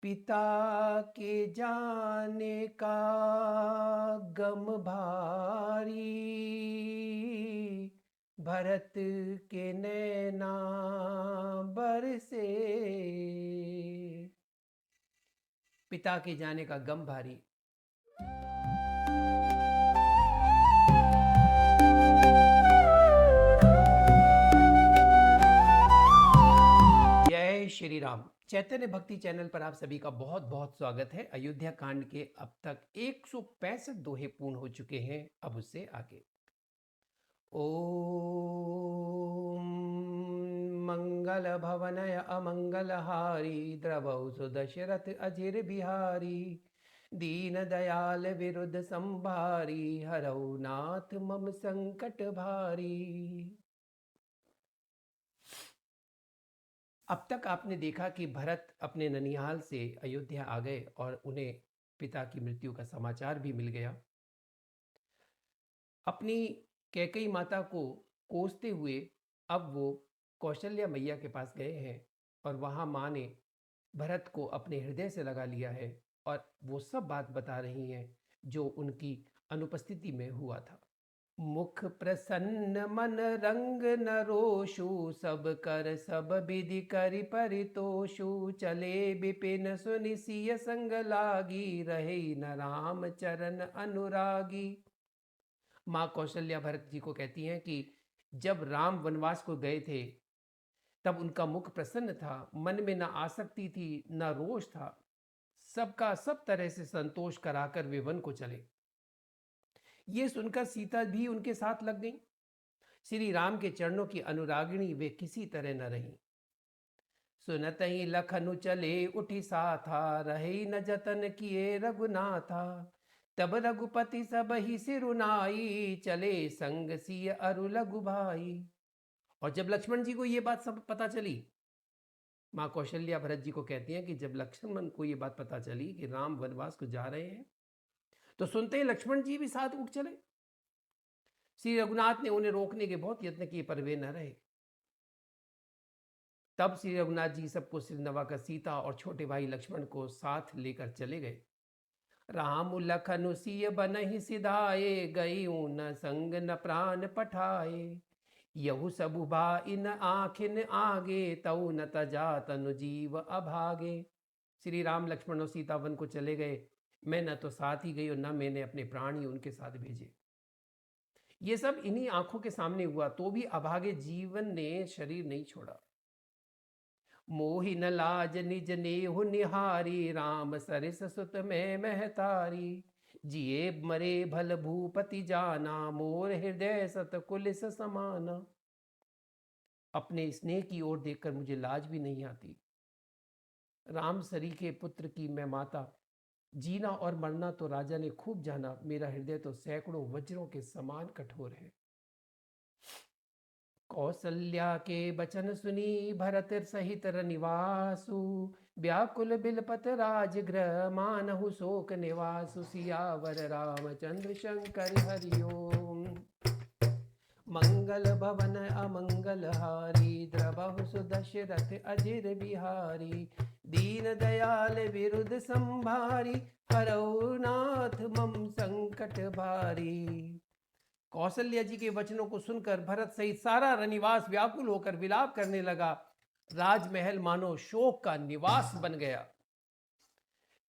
पिता के जाने का गम भारी, भरत के नैना बरसे। पिता के जाने का गम भारी। जय श्री राम। चैतन्य भक्ति चैनल पर आप सभी का बहुत बहुत स्वागत है। अयोध्या कांड के अब तक 165 दोहे पूर्ण हो चुके हैं। अब उससे आगे ओम मंगल भवनय अमंगल हारी, द्रवौ सुदशरथ अजिर बिहारी, दीन दयाल विरुद्ध संभारी, हरौ नाथ मम संकट भारी। अब तक आपने देखा कि भरत अपने ननिहाल से अयोध्या आ गए और उन्हें पिता की मृत्यु का समाचार भी मिल गया। अपनी कैकेयी माता को कोसते हुए अब वो कौशल्या मैया के पास गए हैं और वहाँ माँ ने भरत को अपने हृदय से लगा लिया है और वो सब बात बता रही हैं जो उनकी अनुपस्थिति में हुआ था। मुख प्रसन्न मन रंग न रोषु, सब कर सब विधि करि परितोषु, चले विपिन सुनि सिय संग लागी, रहे न राम चरण अनुरागी। माँ कौशल्या भरत जी को कहती हैं कि जब राम वनवास को गए थे तब उनका मुख प्रसन्न था, मन में ना आसक्ति थी ना रोष था, सबका सब तरह से संतोष कराकर वे वन को चले। ये सुनकर सीता भी उनके साथ लग गई। श्री राम के चरणों की अनुरागिणी वे किसी तरह न रहीं। सुनत ही लखनु चले उठी साथा, रहे न जतन किए रघुनाथा, तब रघुपति सब ही सिरुनाई, चले संग सिय अरु लघु भाई। और जब लक्ष्मण जी को ये बात सब पता चली, माँ कौशल्या भरत जी को कहती हैं कि जब लक्ष्मण को ये बात पता चली कि राम वनवास को जा रहे हैं, तो सुनते ही लक्ष्मण जी भी साथ उठ चले। श्री रघुनाथ ने उन्हें रोकने के बहुत यत्न किए पर वे न रहे। तब श्री रघुनाथ जी सबको सिर नवाकर सीता और छोटे भाई लक्ष्मण को साथ लेकर चले गए। राम लखन सिय बनहि सिधाए, गई न संग न प्राण पठाए, यहु सबु इन आखिन आगे, तऊ न तजा तनु जीव अभागे। श्री राम लक्ष्मण और सीता वन को चले गए, मैं न तो साथ ही गई और न मैंने अपने प्राण ही उनके साथ भेजे। ये सब इन्हीं आंखों के सामने हुआ तो भी अभागे जीवन ने शरीर नहीं छोड़ा। मोहि न लाज निज नेहु निहारी, राम सरिस सुत में महतारी, जिए मरे भल भूपति जाना, मोर हृदय सत कुलिस समाना। अपने स्नेह की ओर देखकर मुझे लाज भी नहीं आती। राम सरी के पुत्र की मैं माता, जीना और मरना तो राजा ने खूब जाना, मेरा हृदय तो सैकड़ों वज्रों के समान कठोर है। कौसल्या के बचन सुनी, भरत सहित रनिवासु, व्याकुल बिलपत राजगृह, मानहु शोक निवासु, सियावर रामचंद्र शंकर हरिओम। मंगल भवन अमंगल हारी, द्रवहु सुदशरथ अजिर बिहारी, दीन दयाल विरुद्ध संभारी, हरौ नाथ मम संकट भारी। कौशल्या जी के वचनों को सुनकर भरत सहित सारा रनिवास व्याकुल होकर विलाप करने लगा। राजमहल मानो शोक का निवास बन गया।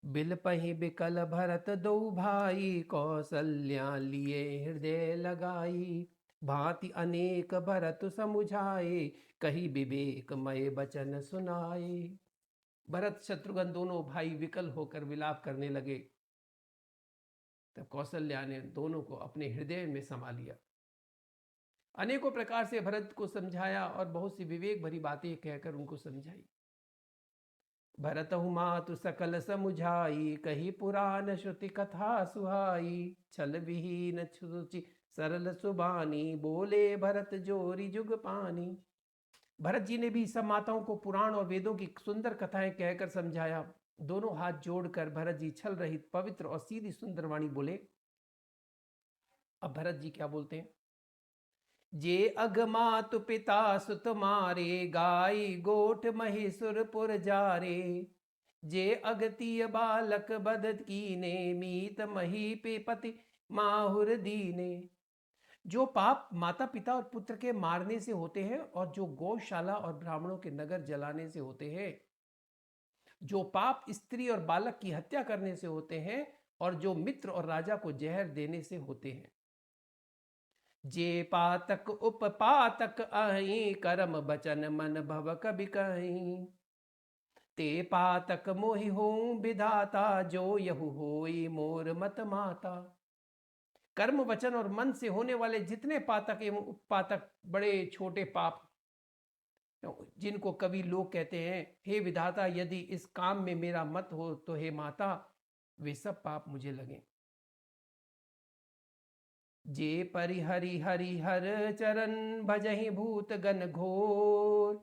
बिलपहि बिकल भरत दो भाई, कौशल्या लिए हृदय लगाई, भांति अनेक भरत समुझाए, कही विवेक मय बचन सुनाए। भरत शत्रुघ्न दोनों भाई विकल होकर विलाप करने लगे। तब कौशल्या ने दोनों को अपने हृदय में समा लिया, अनेकों प्रकार से भरत को समझाया और बहुत सी विवेक भरी बातें कहकर उनको समझाई। भरतहु मातु सकल समुझाई, कही पुराण श्रुति कथा सुहाई, छल विहीन सुचि सरल सुबानी, बोले भरत जोरी जुग पानी। भरत जी ने भी सब माताओं को पुराण और वेदों की सुंदर कथाएं कहकर समझाया। दोनों हाथ जोड़कर भरत जी छल रहित पवित्र और सीधी सुंदर वाणी बोले। अब भरत जी क्या बोलते हैं? जे अगमातु पिता सुत मारे, गाई गोठ महेश्वरपुर जारे, जे अगतिय बालक बध कीने, मीत महीपे पति माहुर दीने। जो पाप माता पिता और पुत्र के मारने से होते हैं, और जो गौशाला और ब्राह्मणों के नगर जलाने से होते हैं, जो पाप स्त्री और बालक की हत्या करने से होते हैं, और जो मित्र और राजा को जहर देने से होते हैं। जे पातक उपपातक अहि, कर्म बचन मन भव कबि कहीं। ते पातक मोहि हों विधाता, जो यहु होई मोर मत माता। कर्म वचन और मन से होने वाले जितने पातक एवं उपपातक, बड़े छोटे पाप, जिनको कवि लोग कहते हैं, हे विधाता यदि इस काम में मेरा मत हो तो हे माता, वे सब पाप मुझे लगे। जे परिहरि हरि हर चरण, भजहि भूत गण घोर।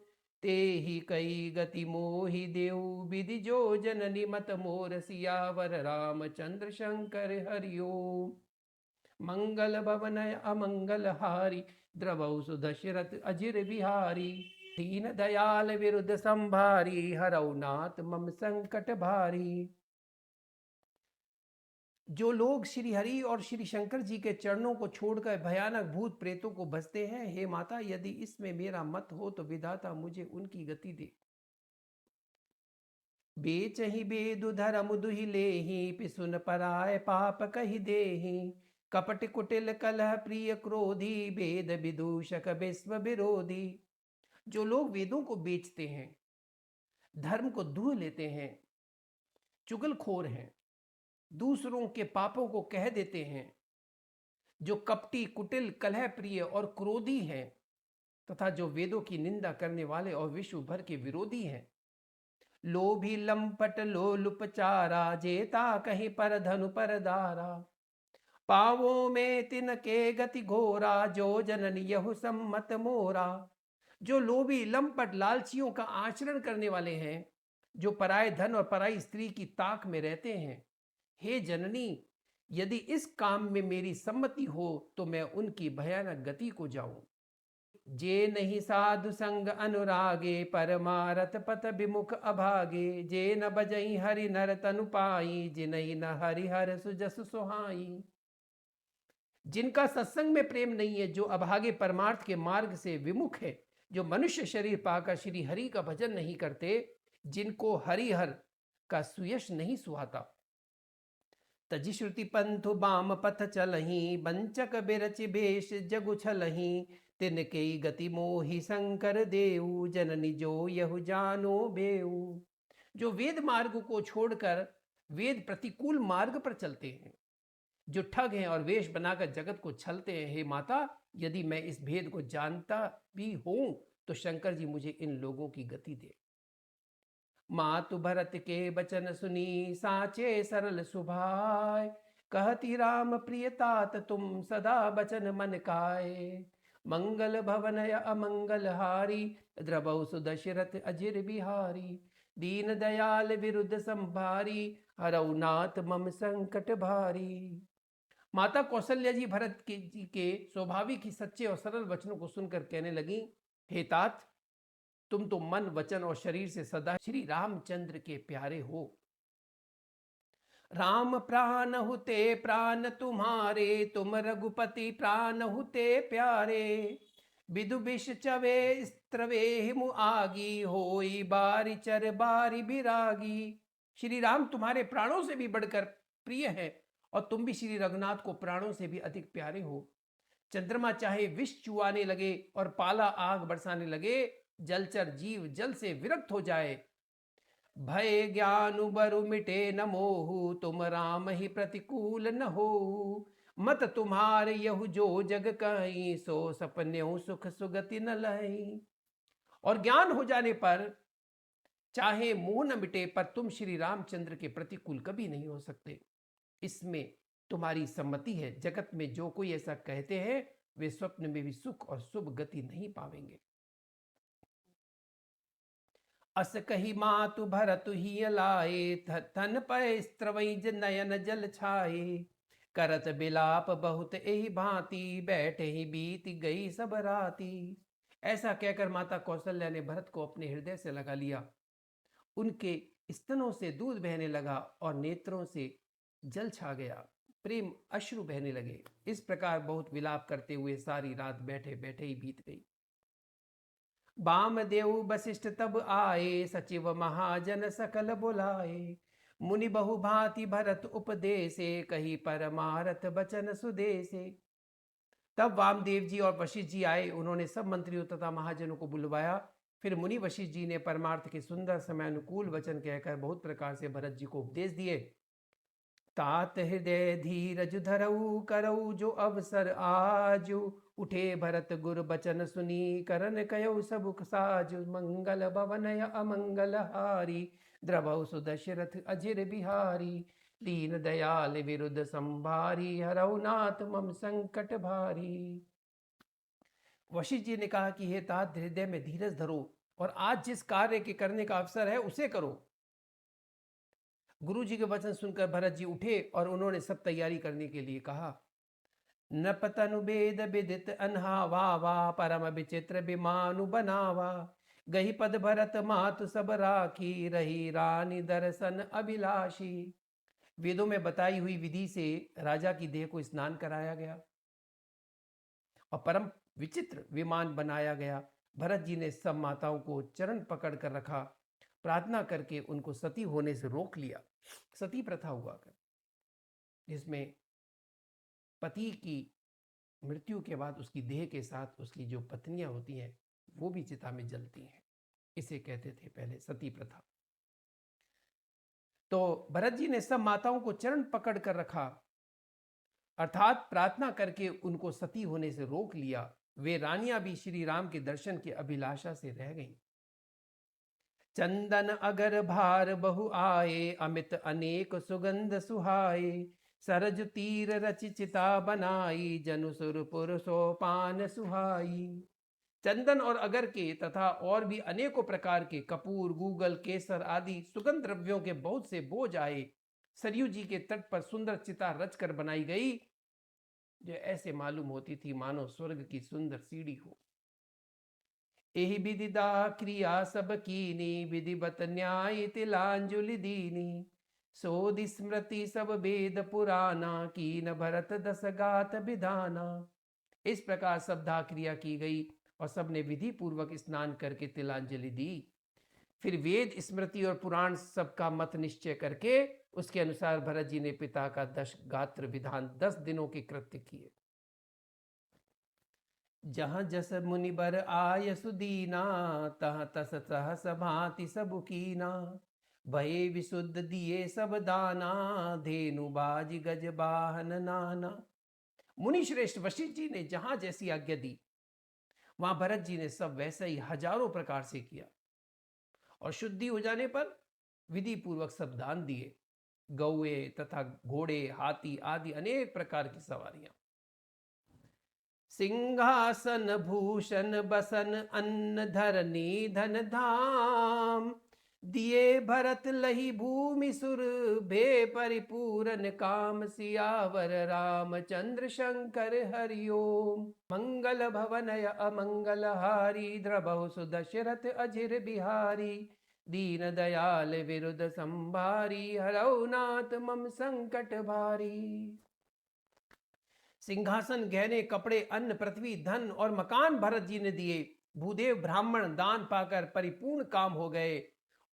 ते ही कई गति मोहि देव, विधि जो जननी मत मोर। सियावर रामचंद्र शंकर हरिओम। मंगल भवन अमंगल हारी, द्रवौ सुदशरथ अजिर बिहारी। दीन दयाल विरुद्ध संभारी, हरौ नाथ मम संकट भारी। जो लोग श्री हरि और श्री शंकर जी के चरणों को छोड़कर भयानक भूत प्रेतों को भजते हैं, हे माता यदि इसमें मेरा मत हो तो विधाता मुझे उनकी गति दे। बेचहि बेदु धरम दुहि लेहि, पिसुन पराय पाप कहि देहि। कपट कुटिल कलह प्रिय क्रोधी, वेद विदूषक विश्व विरोधी। जो लोग वेदों को बेचते हैं, धर्म को दूह लेते हैं, चुगलखोर हैं, दूसरों के पापों को कह देते हैं, जो कपटी कुटिल कलह प्रिय और क्रोधी हैं, तथा जो वेदों की निंदा करने वाले और विश्व भर के विरोधी हैं। लोभी लंपट लोलुपचारा, जेता कहीं पर धनु पर दारा। पावों में तिनके गति घोरा, जो जनन यहु सम्मत मोरा। जो लोभी लंपट लालचियों का आचरण करने वाले हैं, जो पराये धन और पराई स्त्री की ताक में रहते हैं, हे जननी यदि इस काम में मेरी सम्मति हो तो मैं उनकी भयानक गति को जाऊं। जे नहीं साधु संग अनुरागे, परमारथ पथ विमुख अभागे। जे न बजई हरि नर तनु पाई, जिनहि न हरि हर सुजस सुहाई। जिनका सत्संग में प्रेम नहीं है, जो अभागे परमार्थ के मार्ग से विमुख है, जो मनुष्य शरीर पाकर श्री हरि का भजन नहीं करते, जिनको हरिहर का सुयश नहीं सुहाता। तजि श्रुति पंथु बाम पथ चलही, बंचक बिरच बेश जगु छलही। तिनके गति मोहि शंकर देऊ, जननी जो यहु जानो बेऊ। जो वेद मार्ग को छोड़कर वेद प्रतिकूल मार्ग पर चलते हैं, जो ठग हैं और वेश बनाकर जगत को छलते हैं, हे माता यदि मैं इस भेद को जानता भी हूं तो शंकर जी मुझे इन लोगों की गति दे। मातु भरत के बचन सुनी, साचे सरल सुभाय। कहती राम प्रिय तात तुम, सदा बचन मन काए। मंगल भवन अमंगल हारी, द्रवौ सुदशरथ अजिर बिहारी। दीन दयाल विरुद्ध संभारी, हरौ नाथ मम संकट भारी। माता कौशल्या जी भरत जी के स्वाभाविक ही सच्चे और सरल वचनों को सुनकर कहने लगी, हे तात तुम तो मन वचन और शरीर से सदा श्री रामचंद्र के प्यारे हो। राम प्राण हुते प्राण तुम्हारे, तुम रघुपति प्राण हुते प्यारे। विदु विष चवे स्त्रवे हिमु आगी, होई बारी चर बारी बिरागी। श्री राम तुम्हारे प्राणों से भी बढ़कर प्रिय है, और तुम भी श्री रघुनाथ को प्राणों से भी अधिक प्यारे हो। चंद्रमा चाहे विष चुआने लगे और पाला आग बरसाने लगे, जलचर जीव जल से विरक्त हो जाए। भय ज्ञान बरु मिटे न मोहु, तुम राम ही प्रतिकूल न हो। मत तुम्हारे यहु जो जग कहीं, सो सपन्यों सुख सुगति न लही। और ज्ञान हो जाने पर चाहे मोह न मिटे, पर तुम श्री रामचंद्र के प्रतिकूल कभी नहीं हो सकते। इसमें तुम्हारी सम्मति है। जगत में जो कोई ऐसा कहते हैं, वे स्वप्न में भी सुख और शुभ गति नहीं पावेंगे। अस कही मातु भरतु ही लाए, थन पय स्त्रवई नयन जल छाए। करत बिलाप बहुत एहि भांति, बैठे ही बीत गई सब राती। ऐसा कहकर माता कौशल्या ने भरत को अपने हृदय से लगा लिया। उनके स्तनों से दूध बहने लगा और नेत्रों से जल छा गया, प्रेम अश्रु बहने लगे। इस प्रकार बहुत विलाप करते हुए सारी रात बैठे बैठे ही बीत गई। बामदेव वशिष्ठ तब आए, सचिव महाजन सकल बुलाए। मुनि बहु भांति भरत उपदेसे, कही परमारथ बचन सुदेसे। तब वामदेव जी और वशिष्ठ जी आए, उन्होंने सब मंत्रियों तथा महाजनों को बुलवाया। फिर मुनि वशिष्ठ जी ने परमार्थ के सुंदर समय अनुकूल वचन कहकर बहुत प्रकार से भरत जी को उपदेश दिए। तात हृदय धीरज धरऊ करऊ जो अवसर आजु, उठे भरत गुर बचन सुनी करन कयऊ सबुख साजु। मंगल भवन अमंगल हारी, द्रवऊ सुदशरथ अजिर बिहारी। दीन दयाल विरुद्ध संभारी, हरऊ नाथ मम संकट भारी। वशिष्ठ जी ने कहा कि हे तात, हृदय में धीरज धरो और आज जिस कार्य के करने का अवसर है उसे करो। गुरु जी के वचन सुनकर भरत जी उठे और उन्होंने सब तैयारी करने के लिए कहा। नपतनु वेद विदित अनहा वावा, परम विचित्र विमानु बनावा। गही पद भरत मातु सब राखी, रही रानी दर्शन अभिलाषी। वेदों में बताई हुई विधि से राजा की देह को स्नान कराया गया और परम विचित्र विमान बनाया गया। भरत जी ने सब माताओं को चरण पकड़ कर रखा, प्रार्थना करके उनको सती होने से रोक लिया। सती प्रथा हुआ कर, जिसमें पति की मृत्यु के बाद उसकी देह के साथ उसकी जो पत्नियां होती हैं वो भी चिता में जलती हैं। इसे कहते थे पहले सती प्रथा। तो भरत जी ने सब माताओं को चरण पकड़ कर रखा, अर्थात प्रार्थना करके उनको सती होने से रोक लिया। वे रानियां भी श्री राम के दर्शन की अभिलाषा से रह गईं। चंदन अगर भार बहु आए, अमित अनेक सुगंध सुहाए। सरज तीर रचि चिता बनाई, जनु सुरपुर सोपान सुहाई। चंदन और अगर के तथा और भी अनेकों प्रकार के कपूर, गूगल, केसर आदि सुगंध द्रव्यों के बहुत से बोझ आए। सरयू जी के तट पर सुंदर चिता रचकर बनाई गई, जो ऐसे मालूम होती थी मानो स्वर्ग की सुंदर सीढ़ी हो। एहि विधि दाह क्रिया सब कीनी, विधिवत न्याय तिलांजलि दीनी। सोद स्मृति सब वेद पुराना, कीन भरत दस गात विधाना। इस प्रकार सब दाह क्रिया की गई और सबने विधि पूर्वक स्नान करके तिलांजलि दी। फिर वेद स्मृति और पुराण सबका मत निश्चय करके उसके अनुसार भरत जी ने पिता का 10 गात्र विधान 10 दिनों के कृत्य किए। जहाँ जस मुनि बर आय सुदीना, तह तस सहस भांति सब कीना। भये विशुद्ध दिए सब दाना, धेनु बाज गज बाहन नाना। मुनि श्रेष्ठ वशिष्ठ जी ने जहां जैसी आज्ञा दी, वहां भरत जी ने सब वैसे ही हजारों प्रकार से किया और शुद्धि हो जाने पर विधि पूर्वक सब दान दिए। गौए तथा घोड़े, हाथी आदि अनेक प्रकार की सवारियां। सिंहासन भूषण बसन अन्न धरनी धन धाम, दिए भरत लही भूमि सुर, भे परिपूरन काम। सियावर रामचंद्र शंकर हरिओम। मंगल भवनय अमंगल हारी, द्रवहु सुदशरथ अजिर बिहारी। दीन दयाल विरुद्ध संभारी, हरौ नाथ मम संकट भारी। सिंहासन, गहने, कपड़े, अन्न, पृथ्वी, धन और मकान भरत जी ने दिए। भूदेव ब्राह्मण दान पाकर परिपूर्ण काम हो गए,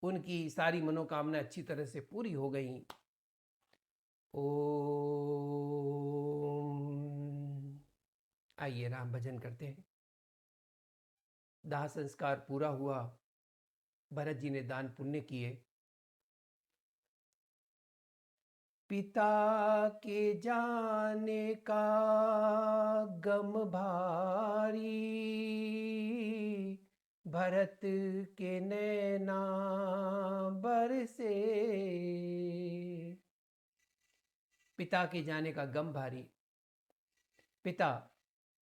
उनकी सारी मनोकामना अच्छी तरह से पूरी हो गई। ओम। आइए राम भजन करते हैं। दाह संस्कार पूरा हुआ, भरत जी ने दान पुण्य किए। पिता के जाने का गम भारी, भरत के नैना बरसे। पिता के जाने का गम भारी। पिता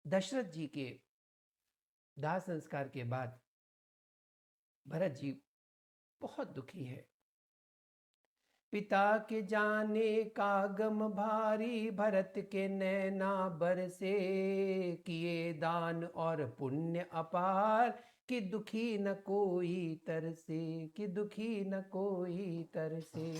दशरथ जी के दाह संस्कार के बाद भरत जी बहुत दुखी है। पिता के जाने का गम भारी, भरत के नैना बरसे। किए दान और पुण्य अपार, कि दुखी न कोई तरसे, कि दुखी न कोई तरसे।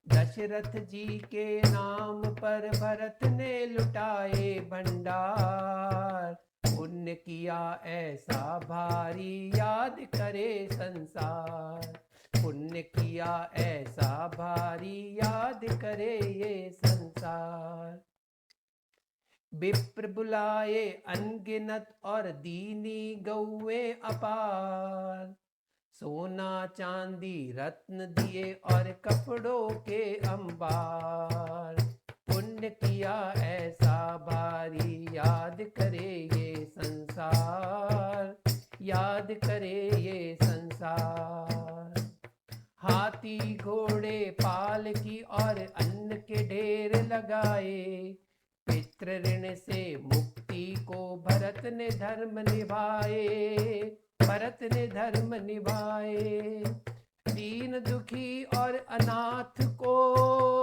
दशरथ जी के नाम पर भरत ने लुटाए भंडार, पुण्य किया ऐसा भारी याद करे संसार, पुण्य किया ऐसा भारी याद करे ये संसार। विप्र बुलाए अनगिनत और दीनी गौए अपार, सोना चांदी रत्न दिए और कपड़ों के अंबार, पुण्य किया ऐसा भारी याद करे ये संसार, याद करे ये संसार। हाथी घोड़े पालकी और अन्न के ढेर लगाए, पितृ ऋण से मुक्ति को भरत ने धर्म निभाए, भरत ने धर्म निभाए। दीन दुखी और अनाथ को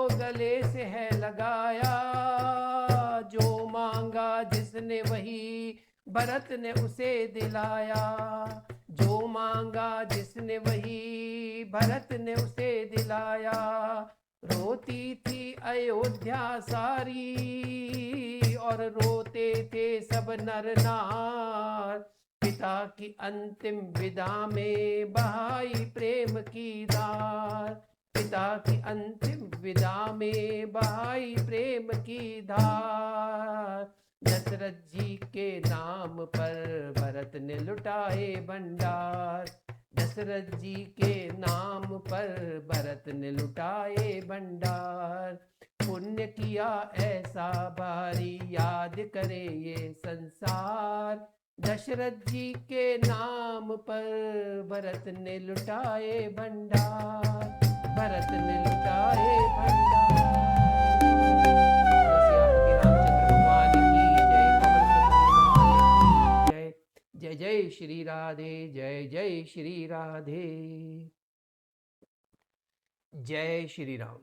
गले से है लगाया, जो मांगा जिसने वही भरत ने उसे दिलाया, जो मांगा जिसने वही भरत ने उसे दिलाया। रोती थी अयोध्या सारी और रोते थे सब नर नार, पिता की अंतिम विदा में बहाई प्रेम की धार, पिता की अंतिम विदा में बहाई प्रेम की धार। दशरथ जी के नाम पर भरत ने लुटाए भंडार, दशरथ जी के नाम पर भरत ने लुटाए भंडार, पुण्य किया ऐसा भारी याद करे ये संसार। दशरथ जी के नाम पर भरत ने लुटाए भंडार, भरत ने लुटाए भंडार। सियापति रामचंद्र भगवान की जय, पवन सुत हनुमान की जय। जय जय श्री राधे, जय जय श्री राधे, जय श्री राम।